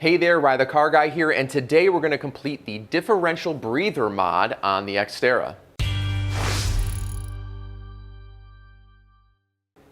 Hey there, Rye the Car Guy here, and today we're going to complete the differential breather mod on the Xterra.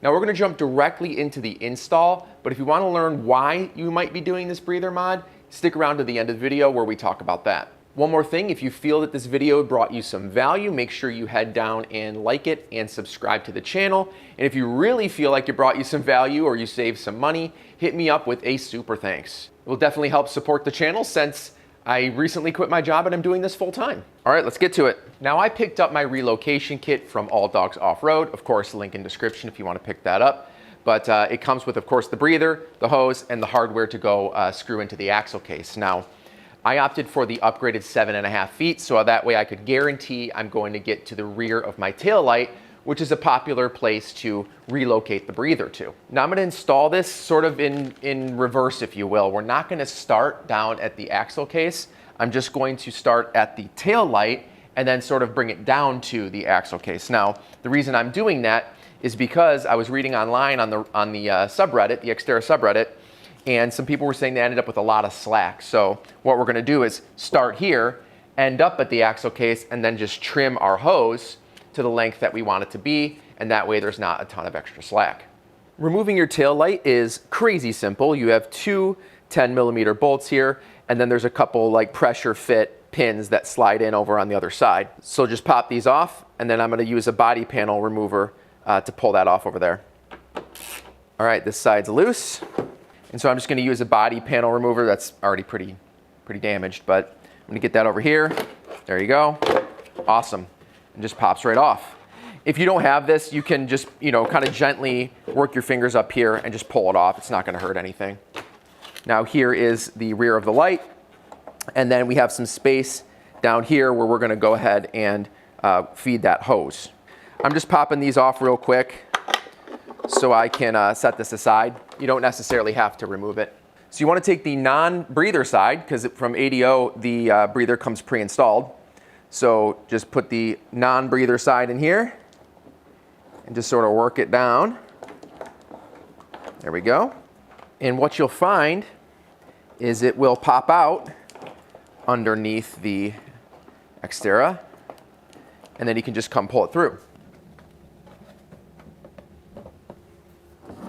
Now we're going to jump directly into the install, but if you want to learn why you might be doing this breather mod, stick around to the end of the video where we talk about that. One more thing, if you feel that this video brought you some value, make sure you head down and like it and subscribe to the channel. And if you really feel like it brought you some value or you saved some money, hit me up with a super thanks. It will definitely help support the channel since I recently quit my job and I'm doing this full time. All right, let's get to it. Now I picked up my relocation kit from All Dogs Off-Road. Of course, link in description if you want to pick that up. But it comes with, of course, the breather, the hose, and the hardware to go screw into the axle case. Now, I opted for the upgraded 7.5 feet, so that way I could guarantee I'm going to get to the rear of my tail light, which is a popular place to relocate the breather to. Now I'm gonna install this sort of in reverse, if you will. We're not gonna start down at the axle case. I'm just going to start at the tail light and then sort of bring it down to the axle case. Now, the reason I'm doing that is because I was reading online on the subreddit, the Xterra subreddit, and some people were saying they ended up with a lot of slack. So what we're gonna do is start here, end up at the axle case, and then just trim our hose to the length that we want it to be, and that way there's not a ton of extra slack. Removing your tail light is crazy simple. You have two 10mm bolts here, and then there's a couple like pressure fit pins that slide in over on the other side. So just pop these off, and then I'm gonna use a body panel remover to pull that off over there. All right, this side's loose. And so I'm just gonna use a body panel remover that's already pretty damaged, but I'm gonna get that over here. There you go. Awesome. And just pops right off. If you don't have this, you can just, kind of gently work your fingers up here and just pull it off. It's not gonna hurt anything. Now here is the rear of the light. And then we have some space down here where we're gonna go ahead and feed that hose. I'm just popping these off real quick so I can set this aside. You don't necessarily have to remove it. So you want to take the non-breather side, because from ADO, the breather comes pre-installed. So just put the non-breather side in here and just sort of work it down. There we go. And what you'll find is it will pop out underneath the Xterra, and then you can just come pull it through.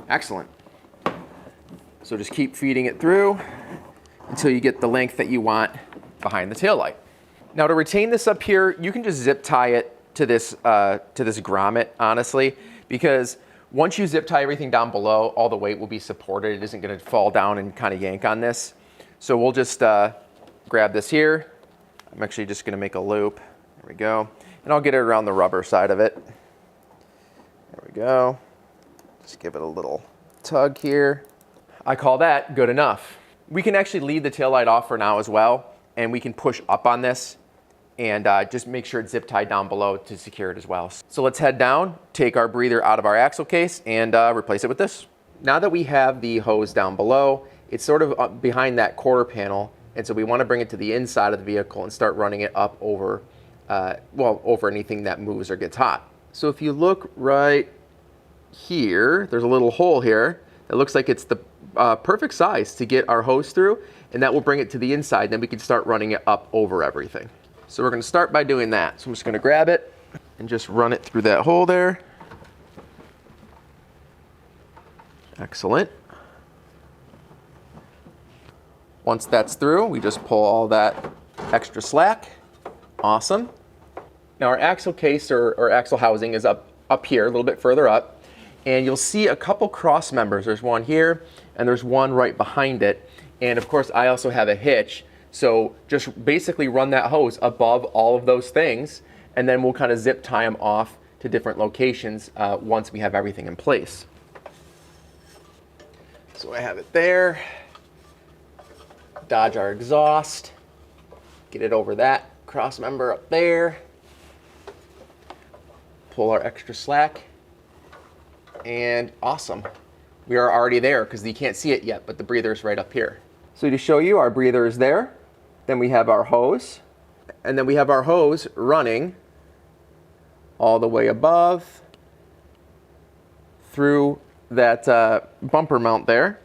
Excellent. So just keep feeding it through until you get the length that you want behind the taillight. Now to retain this up here, you can just zip tie it to this grommet, honestly, because once you zip tie everything down below, all the weight will be supported. It isn't gonna fall down and kind of yank on this. So we'll just grab this here. I'm actually just gonna make a loop. There we go. And I'll get it around the rubber side of it. There we go. Just give it a little tug here. I call that good enough. We can actually leave the taillight off for now as well, and we can push up on this and just make sure it's zip tied down below to secure it as well. So let's head down, take our breather out of our axle case, and replace it with this. Now that we have the hose down below, it's sort of up behind that quarter panel, and so we want to bring it to the inside of the vehicle and start running it up over, over anything that moves or gets hot. So if you look right here, there's a little hole here that looks like it's the perfect size to get our hose through, and that will bring it to the inside. Then we can start running it up over everything. So we're going to start by doing that. So I'm just going to grab it and just run it through that hole there. Excellent. Once that's through, we just pull all that extra slack. Awesome. Now our axle case or axle housing is up here, a little bit further up. And you'll see a couple cross members. There's one here, and there's one right behind it. And of course, I also have a hitch. So just basically run that hose above all of those things, and then we'll kind of zip tie them off to different locations once we have everything in place. So I have it there. Dodge our exhaust. Get it over that cross member up there. Pull our extra slack. And awesome. We are already there because you can't see it yet, but the breather is right up here. So to show you, our breather is there. Then we have our hose. And then we have our hose running all the way above through that bumper mount there.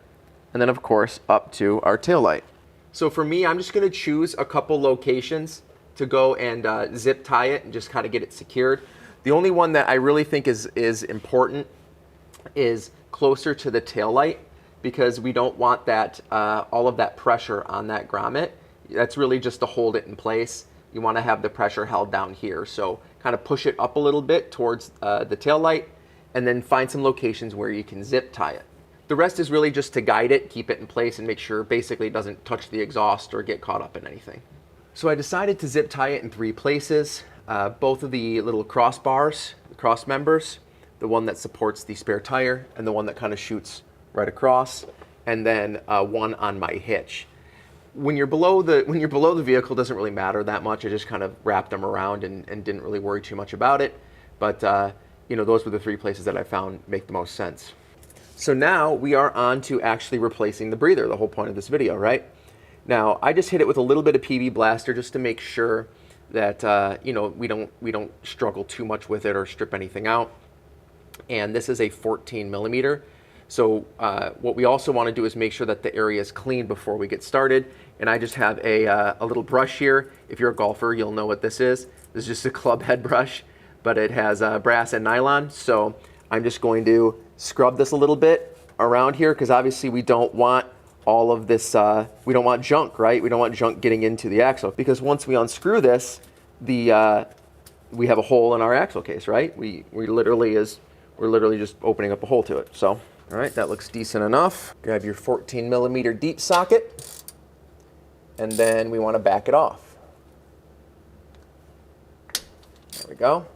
And then of course up to our tail light. So for me, I'm just gonna choose a couple locations to go and zip tie it and just kind of get it secured. The only one that I really think is important is closer to the tail light, because we don't want that all of that pressure on that grommet. That's really just to hold it in place. You want to have the pressure held down here. So kind of push it up a little bit towards the tail light, and then find some locations where you can zip tie it. The rest is really just to guide it, keep it in place, and make sure basically it doesn't touch the exhaust or get caught up in anything. So I decided to zip tie it in 3 places. Both of the little crossbars, the cross members, the one that supports the spare tire, and the one that kind of shoots right across, and then one on my hitch. When you're below the vehicle, it doesn't really matter that much. I just kind of wrapped them around and didn't really worry too much about it. But you know, those were the 3 places that I found make the most sense. So now we are on to actually replacing the breather, the whole point of this video, right? Now, I just hit it with a little bit of PB Blaster just to make sure that you know, we don't struggle too much with it or strip anything out. And this is a 14 millimeter. So what we also want to do is make sure that the area is clean before we get started. And I just have a little brush here. If you're a golfer, you'll know what this is. This is just a club head brush, but it has brass and nylon. So I'm just going to scrub this a little bit around here, because obviously we don't want all of this, we don't want junk, right? We don't want junk getting into the axle, because once we unscrew this, we have a hole in our axle case, right? We're literally just opening up a hole to it. So, all right, that looks decent enough. Grab your 14 millimeter deep socket, and then we want to back it off. There we go.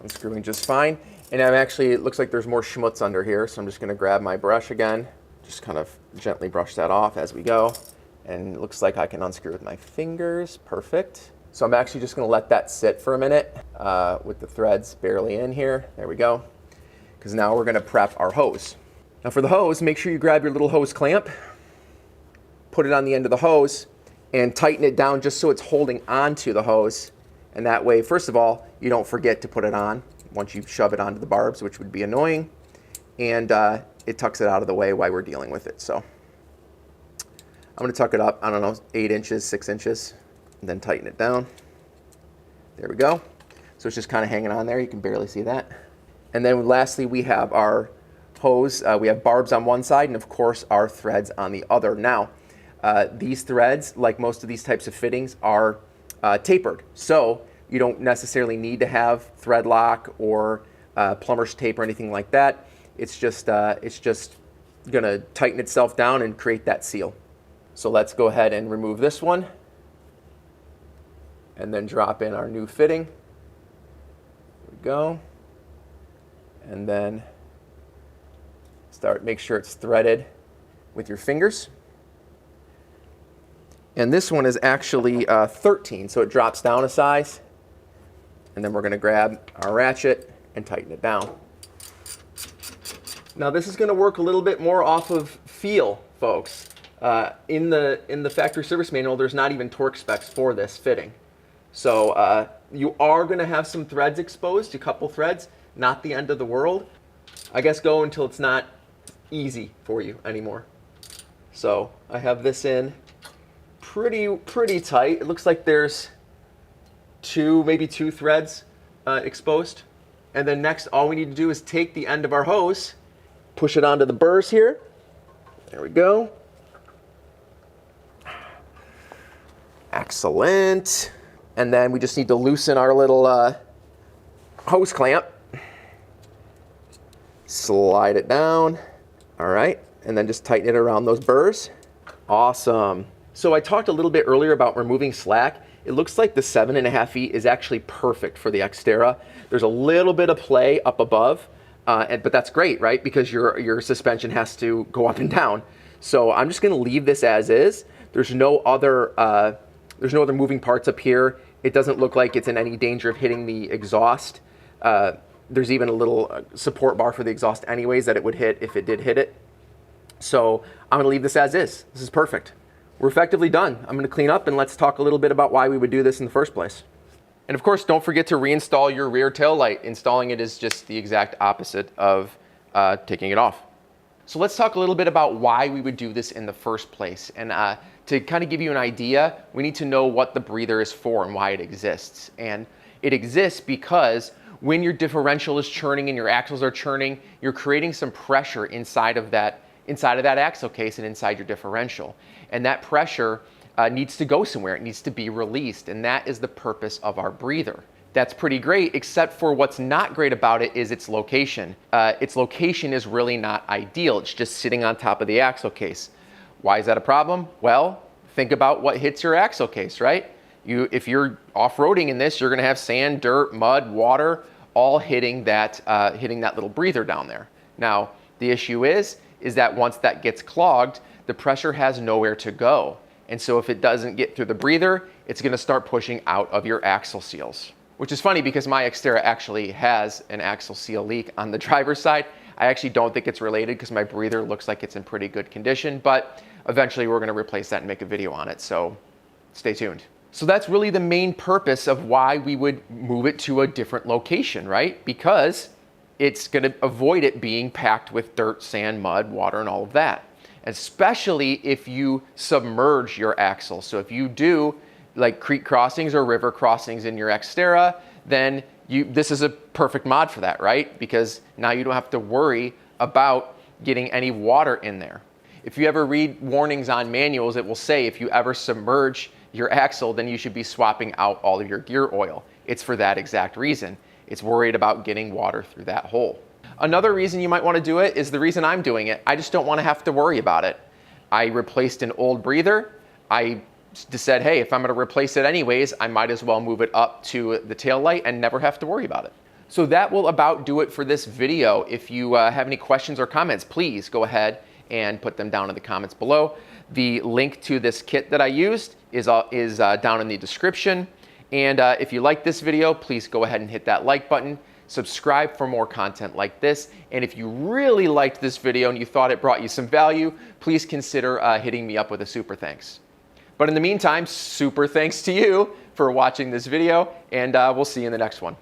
Unscrewing just fine. And it looks like there's more schmutz under here, so I'm just going to grab my brush again, just kind of gently brush that off as we go. And it looks like I can unscrew with my fingers. Perfect. So I'm actually just going to let that sit for a minute with the threads barely in here. There we go. Because now we're going to prep our hose. Now for the hose, make sure you grab your little hose clamp, put it on the end of the hose, and tighten it down just so it's holding onto the hose. And that way, first of all, you don't forget to put it on once you shove it onto the barbs, which would be annoying. And it tucks it out of the way while we're dealing with it. So I'm going to tuck it up, I don't know, 8 inches, 6 inches, and then tighten it down. There we go. So it's just kind of hanging on there. You can barely see that. And then lastly, we have our hose. We have barbs on one side and of course our threads on the other. Now, these threads, like most of these types of fittings, are tapered. So you don't necessarily need to have thread lock or plumber's tape or anything like that. It's just gonna tighten itself down and create that seal. So let's go ahead and remove this one and then drop in our new fitting. There we go. And then make sure it's threaded with your fingers. And this one is actually 13, so it drops down a size. And then we're going to grab our ratchet and tighten it down. Now this is going to work a little bit more off of feel, folks. In the factory service manual, there's not even torque specs for this fitting. So you are going to have some threads exposed, a couple threads, not the end of the world. I guess go until it's not easy for you anymore. So I have this in pretty tight. It looks like there's maybe two threads exposed. And then next, all we need to do is take the end of our hose, push it onto the burrs here. There we go. Excellent. And then we just need to loosen our little hose clamp. Slide it down. All right. And then just tighten it around those burrs. Awesome. So I talked a little bit earlier about removing slack. It looks like the 7.5 feet is actually perfect for the Xterra. There's a little bit of play up above, but that's great, right? Because your suspension has to go up and down. So I'm just going to leave this as is. There's no other moving parts up here. It doesn't look like it's in any danger of hitting the exhaust. There's even a little support bar for the exhaust anyways that it would hit if it did hit it. So I'm going to leave this as is. This is perfect. We're effectively done. I'm going to clean up and let's talk a little bit about why we would do this in the first place. And of course, don't forget to reinstall your rear tail light. Installing it is just the exact opposite of taking it off. So let's talk a little bit about why we would do this in the first place. And to kind of give you an idea, we need to know what the breather is for and why it exists. And it exists because when your differential is churning and your axles are churning, you're creating some pressure inside of that axle case and inside your differential. And that pressure needs to go somewhere. It needs to be released. And that is the purpose of our breather. That's pretty great, except for what's not great about it is its location. Its location is really not ideal. It's just sitting on top of the axle case. Why is that a problem? Well, think about what hits your axle case, right? If you're off-roading in this, you're gonna have sand, dirt, mud, water, all hitting that little breather down there. Now, the issue is that once that gets clogged, the pressure has nowhere to go. And so if it doesn't get through the breather, it's gonna start pushing out of your axle seals. Which is funny because my Xterra actually has an axle seal leak on the driver's side. I actually don't think it's related because my breather looks like it's in pretty good condition, but eventually we're gonna replace that and make a video on it, so stay tuned. So that's really the main purpose of why we would move it to a different location, right? Because it's gonna avoid it being packed with dirt, sand, mud, water, and all of that. Especially if you submerge your axle. So if you do like creek crossings or river crossings in your Xterra, then this is a perfect mod for that, right? Because now you don't have to worry about getting any water in there. If you ever read warnings on manuals, it will say if you ever submerge your axle, then you should be swapping out all of your gear oil. It's for that exact reason. It's worried about getting water through that hole. Another reason you might want to do it is the reason I'm doing it. I just don't want to have to worry about it. I replaced an old breather. I just said, hey, if I'm going to replace it anyways, I might as well move it up to the tail light and never have to worry about it. So that will about do it for this video. If you have any questions or comments, please go ahead and put them down in the comments below. The link to this kit that I used is down in the description. And if you like this video, please go ahead and hit that like button. Subscribe for more content like this. And if you really liked this video and you thought it brought you some value, please consider hitting me up with a super thanks. But in the meantime, super thanks to you for watching this video, and we'll see you in the next one.